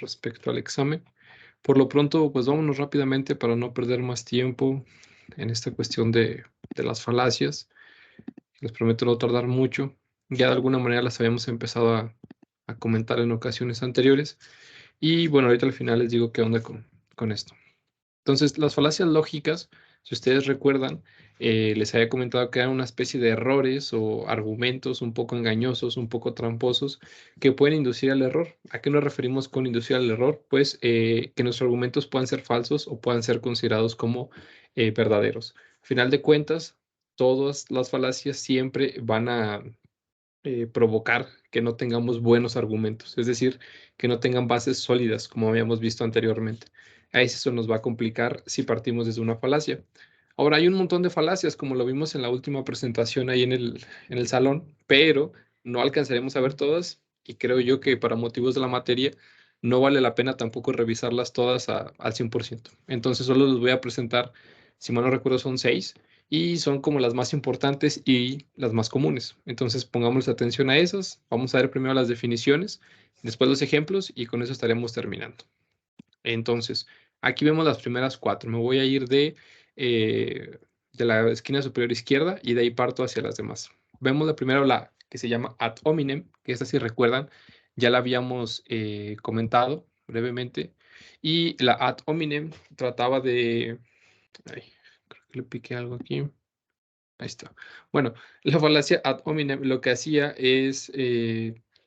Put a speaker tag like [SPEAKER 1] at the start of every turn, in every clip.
[SPEAKER 1] respecto al examen. Por lo pronto, pues vámonos rápidamente para no perder más tiempo en esta cuestión de las falacias. Les prometo no tardar mucho. Ya de alguna manera las habíamos empezado a comentar en ocasiones anteriores. Y bueno, ahorita al final les digo qué onda con esto. Entonces, las falacias lógicas, si ustedes recuerdan, les había comentado que eran una especie de errores o argumentos un poco engañosos, un poco tramposos, que pueden inducir al error. ¿A qué nos referimos con inducir al error? Pues que nuestros argumentos puedan ser falsos o puedan ser considerados como verdaderos. Al final de cuentas, todas las falacias siempre van a provocar que no tengamos buenos argumentos, es decir, que no tengan bases sólidas, como habíamos visto anteriormente. A eso nos va a complicar si partimos desde una falacia. Ahora, hay un montón de falacias, como lo vimos en la última presentación ahí en el salón, pero no alcanzaremos a ver todas y creo yo que para motivos de la materia no vale la pena tampoco revisarlas todas al 100%. Entonces, solo les voy a presentar, si mal no recuerdo, son 6 y son como las más importantes y las más comunes. Entonces, pongamos atención a esas. Vamos a ver primero las definiciones, después los ejemplos y con eso estaremos terminando. Entonces, aquí vemos las primeras 4. Me voy a ir de la esquina superior izquierda y de ahí parto hacia las demás. Vemos la primera, la que se llama ad hominem, que esta, si recuerdan, ya la habíamos comentado brevemente. Y la ad hominem trataba de... Ay, creo que le piqué algo aquí. Ahí está. Bueno, la falacia ad hominem lo que hacía es,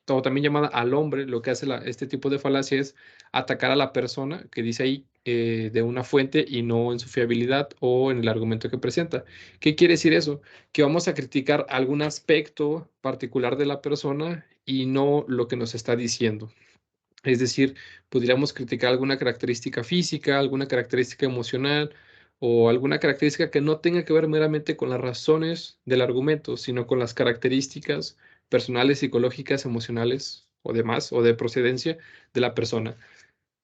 [SPEAKER 1] o también llamada al hombre, lo que hace este tipo de falacia es atacar a la persona que dice ahí de una fuente y no en su fiabilidad o en el argumento que presenta. ¿Qué quiere decir eso? Que vamos a criticar algún aspecto particular de la persona y no lo que nos está diciendo. Es decir, podríamos criticar alguna característica física, alguna característica emocional o alguna característica que no tenga que ver meramente con las razones del argumento, sino con las características personales, psicológicas, emocionales o demás, o de procedencia de la persona.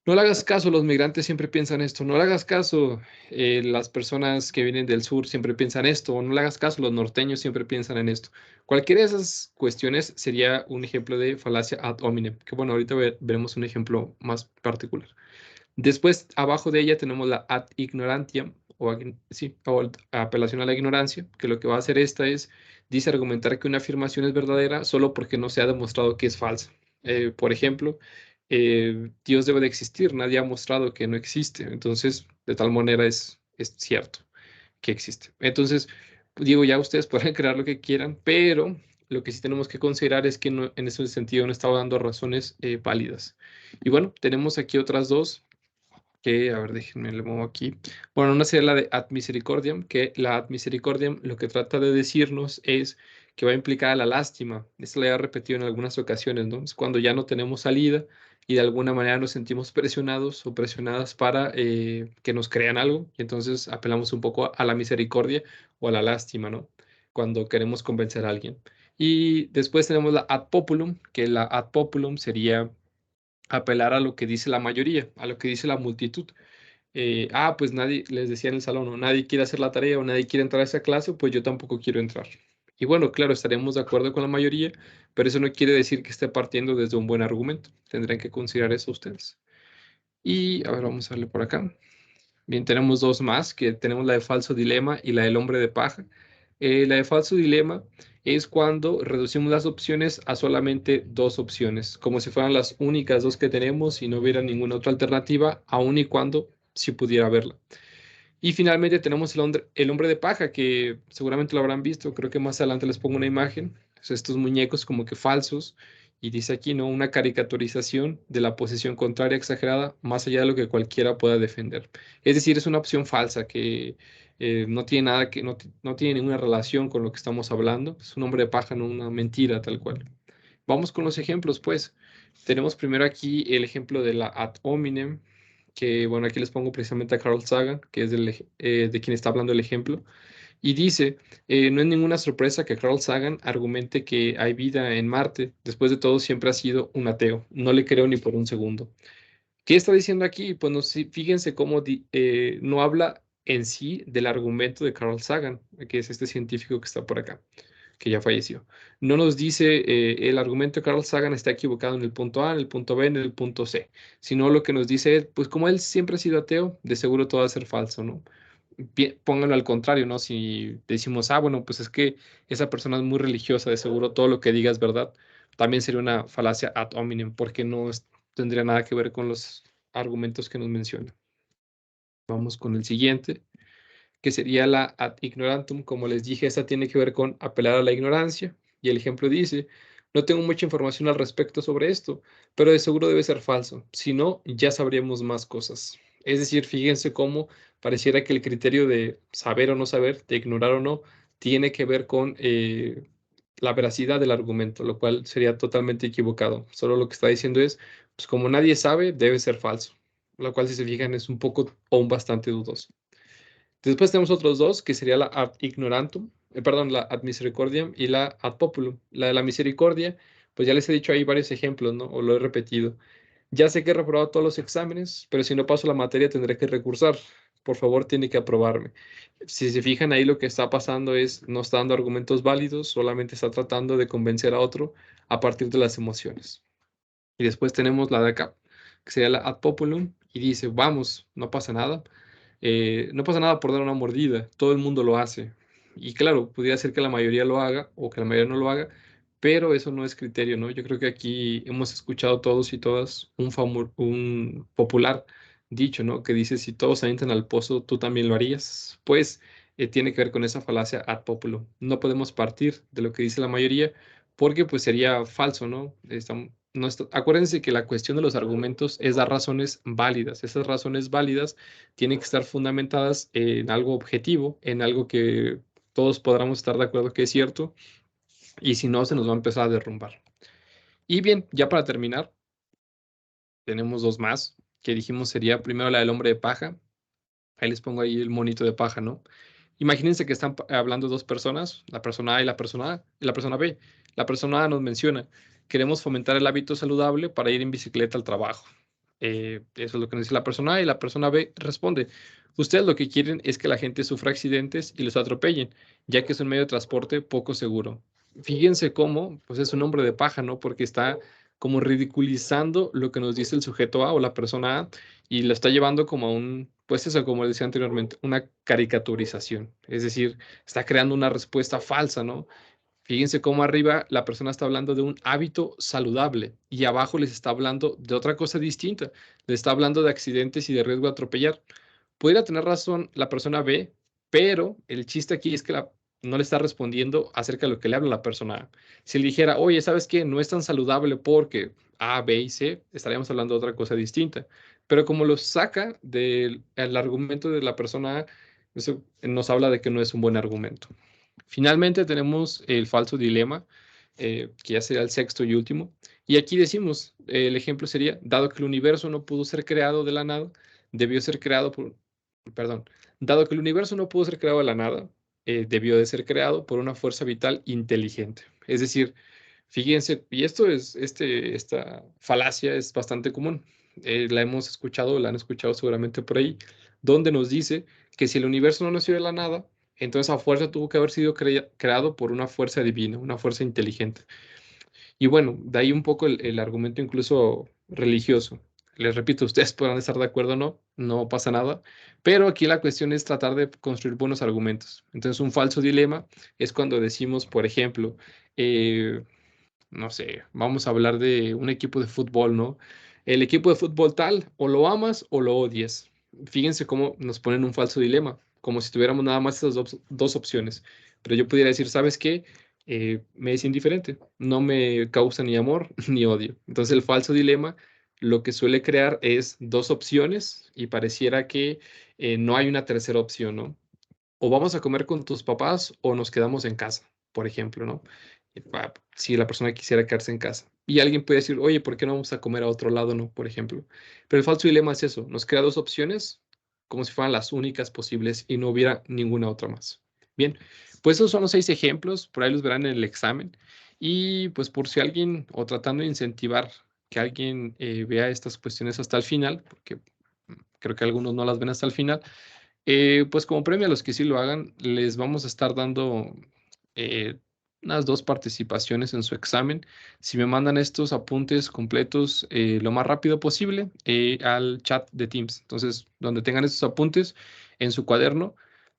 [SPEAKER 1] No le hagas caso, los migrantes siempre piensan esto, no le hagas caso, las personas que vienen del sur siempre piensan esto, o no le hagas caso, los norteños siempre piensan en esto. Cualquiera de esas cuestiones sería un ejemplo de falacia ad hominem, que bueno, ahorita veremos un ejemplo más particular. Después, abajo de ella tenemos la ad ignorantiam, sí, o apelación a la ignorancia, que lo que va a hacer esta es, dice argumentar que una afirmación es verdadera solo porque no se ha demostrado que es falsa. Por ejemplo, Dios debe de existir, nadie ha mostrado que no existe, entonces de tal manera es cierto que existe. Entonces, digo, ya ustedes pueden crear lo que quieran, pero lo que sí tenemos que considerar es que en ese sentido no estaba dando razones válidas. Y bueno, tenemos aquí otras dos que, a ver, déjenme, le muevo aquí. Bueno, una sería la de ad misericordiam, que la ad misericordiam lo que trata de decirnos es que va a implicar a la lástima. Esto lo he repetido en algunas ocasiones, ¿no? Es cuando ya no tenemos salida y de alguna manera nos sentimos presionados o presionadas para que nos crean algo y entonces apelamos un poco a la misericordia o a la lástima, ¿no? Cuando queremos convencer a alguien. Y después tenemos la ad populum, que la ad populum sería apelar a lo que dice la mayoría, a lo que dice la multitud. Pues nadie, les decía en el salón, o nadie quiere hacer la tarea o nadie quiere entrar a esa clase, pues yo tampoco quiero entrar. Y bueno, claro, estaremos de acuerdo con la mayoría, pero eso no quiere decir que esté partiendo desde un buen argumento. Tendrán que considerar eso ustedes. Y a ver, vamos a darle por acá. Bien, tenemos dos más, que tenemos la de falso dilema y la del hombre de paja. La de falso dilema es cuando reducimos las opciones a solamente dos opciones, como si fueran las únicas dos que tenemos y no hubiera ninguna otra alternativa, aun y cuando sí pudiera haberla. Y finalmente tenemos el hombre de paja, que seguramente lo habrán visto, creo que más adelante les pongo una imagen, estos muñecos como que falsos, y dice aquí, ¿no? Una caricaturización de la posición contraria exagerada, más allá de lo que cualquiera pueda defender. Es decir, es una opción falsa que no tiene nada no tiene ninguna relación con lo que estamos hablando, es un hombre de paja, no una mentira tal cual. Vamos con los ejemplos, pues. Tenemos primero aquí el ejemplo de la ad hominem, que bueno, aquí les pongo precisamente a Carl Sagan, que es de quien está hablando el ejemplo, y dice, no es ninguna sorpresa que Carl Sagan argumente que hay vida en Marte, después de todo siempre ha sido un ateo, no le creo ni por un segundo. ¿Qué está diciendo aquí? Pues no, fíjense cómo no habla en sí del argumento de Carl Sagan, que es este científico que está por acá. que ya falleció. No nos dice el argumento de Carl Sagan está equivocado en el punto A, en el punto B, en el punto C, sino lo que nos dice, pues como él siempre ha sido ateo, de seguro todo va a ser falso, ¿no? Pónganlo al contrario, ¿no? Si decimos, bueno, pues es que esa persona es muy religiosa, de seguro todo lo que diga es verdad, también sería una falacia ad hominem, porque no tendría nada que ver con los argumentos que nos menciona. Vamos con el siguiente, que sería la ad ignorantum. Como les dije, esta tiene que ver con apelar a la ignorancia. Y el ejemplo dice, no tengo mucha información al respecto sobre esto, pero de seguro debe ser falso. Si no, ya sabríamos más cosas. Es decir, fíjense cómo pareciera que el criterio de saber o no saber, de ignorar o no, tiene que ver con la veracidad del argumento, lo cual sería totalmente equivocado. Solo lo que está diciendo es, pues como nadie sabe, debe ser falso. Lo cual, si se fijan, es un poco o un bastante dudoso. Después tenemos otros dos, que sería la ad ignorantum, perdón, la ad misericordiam y la ad populum. La de la misericordia, pues ya les he dicho ahí varios ejemplos, ¿no? O lo he repetido. Ya sé que he reprobado todos los exámenes, pero si no paso la materia tendré que recursar. Por favor, tiene que aprobarme. Si se fijan ahí, lo que está pasando es, no está dando argumentos válidos, solamente está tratando de convencer a otro a partir de las emociones. Y después tenemos la de acá, que sería la ad populum, y dice, vamos, no pasa nada. No pasa nada por dar una mordida, todo el mundo lo hace. Y claro, pudiera ser que la mayoría lo haga o que la mayoría no lo haga, pero eso no es criterio, ¿no? Yo creo que aquí hemos escuchado todos y todas un popular dicho, ¿no? Que dice, si todos se avientan al pozo, tú también lo harías. Pues tiene que ver con esa falacia ad populum. No podemos partir de lo que dice la mayoría porque pues sería falso, ¿no? Acuérdense que la cuestión de los argumentos es dar razones válidas. Esas razones válidas tienen que estar fundamentadas en algo objetivo, en algo que todos podamos estar de acuerdo que es cierto, y si no, se nos va a empezar a derrumbar. Y bien, ya para terminar, tenemos dos más, que dijimos sería primero la del hombre de paja. Ahí les pongo ahí el monito de paja, ¿no? Imagínense que están hablando dos personas, la persona A y la persona A, y la persona B. La persona A nos menciona, queremos fomentar el hábito saludable para ir en bicicleta al trabajo. Eso es lo que nos dice la persona A y la persona B responde, ustedes lo que quieren es que la gente sufra accidentes y los atropellen, ya que es un medio de transporte poco seguro. Fíjense cómo, pues es un hombre de paja, ¿no? Porque está como ridiculizando lo que nos dice el sujeto A o la persona A y lo está llevando como a pues eso, como decía anteriormente, una caricaturización. Es decir, está creando una respuesta falsa, ¿no? Fíjense cómo arriba la persona está hablando de un hábito saludable y abajo les está hablando de otra cosa distinta. Les está hablando de accidentes y de riesgo de atropellar. Pudiera tener razón la persona B, pero el chiste aquí es que no le está respondiendo acerca de lo que le habla la persona A. Si le dijera, oye, ¿sabes qué? No es tan saludable porque A, B y C, estaríamos hablando de otra cosa distinta. Pero como lo saca del el argumento de la persona A, eso nos habla de que no es un buen argumento. Finalmente tenemos el falso dilema, que ya sería el sexto y último. Y aquí decimos, el ejemplo sería, dado que el universo no pudo ser creado de la nada, debió ser creado por, perdón, dado que el universo no pudo ser creado de la nada, debió de ser creado por una fuerza vital inteligente. Es decir, fíjense, y esta falacia es bastante común. La hemos escuchado, la han escuchado seguramente por ahí, donde nos dice que si el universo no nació de la nada, entonces a fuerza tuvo que haber sido creado por una fuerza divina, una fuerza inteligente. Y bueno, de ahí un poco el argumento incluso religioso. Les repito, ustedes podrán estar de acuerdo o no, no pasa nada, pero aquí la cuestión es tratar de construir buenos argumentos. Entonces, un falso dilema es cuando decimos, por ejemplo, no sé, vamos a hablar de un equipo de fútbol, ¿no? El equipo de fútbol tal, o lo amas o lo odias. Fíjense cómo nos ponen un falso dilema, como si tuviéramos nada más esas dos opciones. Pero yo pudiera decir, ¿sabes qué? Me es indiferente, no me causa ni amor ni odio. Entonces el falso dilema lo que suele crear es dos opciones y pareciera que no hay una tercera opción, ¿no? O vamos a comer con tus papás o nos quedamos en casa, por ejemplo, ¿no? Si la persona quisiera quedarse en casa. Y alguien puede decir, oye, ¿por qué no vamos a comer a otro lado, no? Por ejemplo. Pero el falso dilema es eso, nos crea dos opciones como si fueran las únicas posibles y no hubiera ninguna otra más. Bien, pues esos son los 6 ejemplos, por ahí los verán en el examen. Y pues por si alguien, o tratando de incentivar que alguien vea estas cuestiones hasta el final, porque creo que algunos no las ven hasta el final, pues como premio a los que sí lo hagan, les vamos a estar dando unas 2 participaciones en su examen. Si me mandan estos apuntes completos lo más rápido posible al chat de Teams. Entonces, donde tengan estos apuntes en su cuaderno,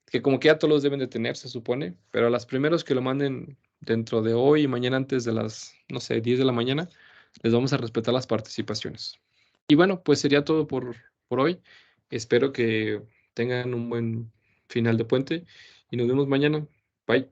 [SPEAKER 1] que como que ya todos los deben de tener, se supone, pero a las primeros que lo manden dentro de hoy y mañana antes de las, no sé, 10 de la mañana, les vamos a respetar las participaciones. Y bueno, pues sería todo por hoy. Espero que tengan un buen final de puente y nos vemos mañana. Bye.